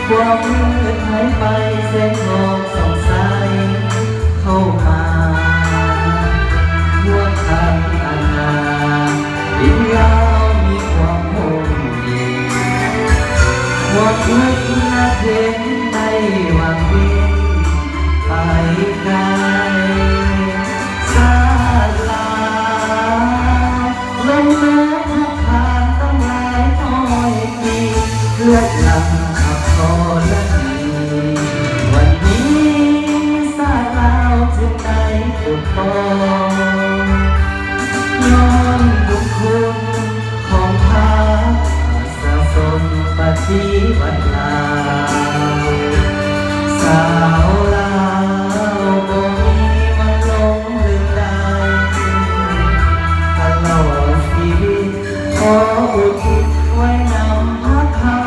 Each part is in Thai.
ความมืดหายไปแสงทองส่องใสเข้ามาหัวใจอันนาดินยาวมีความโหดเย็นความทุกข์นักเห็นในวังเวียนไปไกลสาลาลมแม้พัดผ่านตั้งหลายน้อยปีเลือดหลั่งขับคอและดีวันนี้สาลาวถึงไหนสุดพอย้อนบุญคุณของพระสะสมปฏิบัติลาสาวลาวบ่มีวันหลงลืมได้ตลอดชีวิตขออุทิศไว้นำพักเขา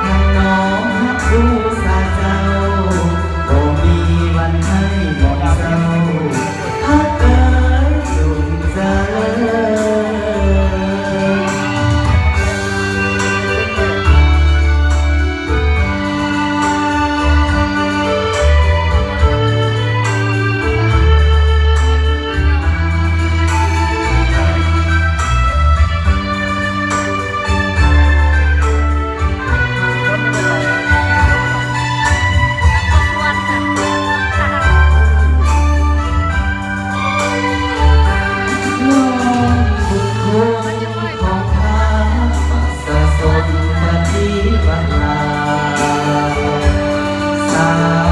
ทั้งน้องฮักผู้สาเจ้าบ่มีวันให้หมดเศร้าพักเอ๋ยสุขเจริญ น้อมบุญคุณของพระสะสมปฏิบัติลาสาว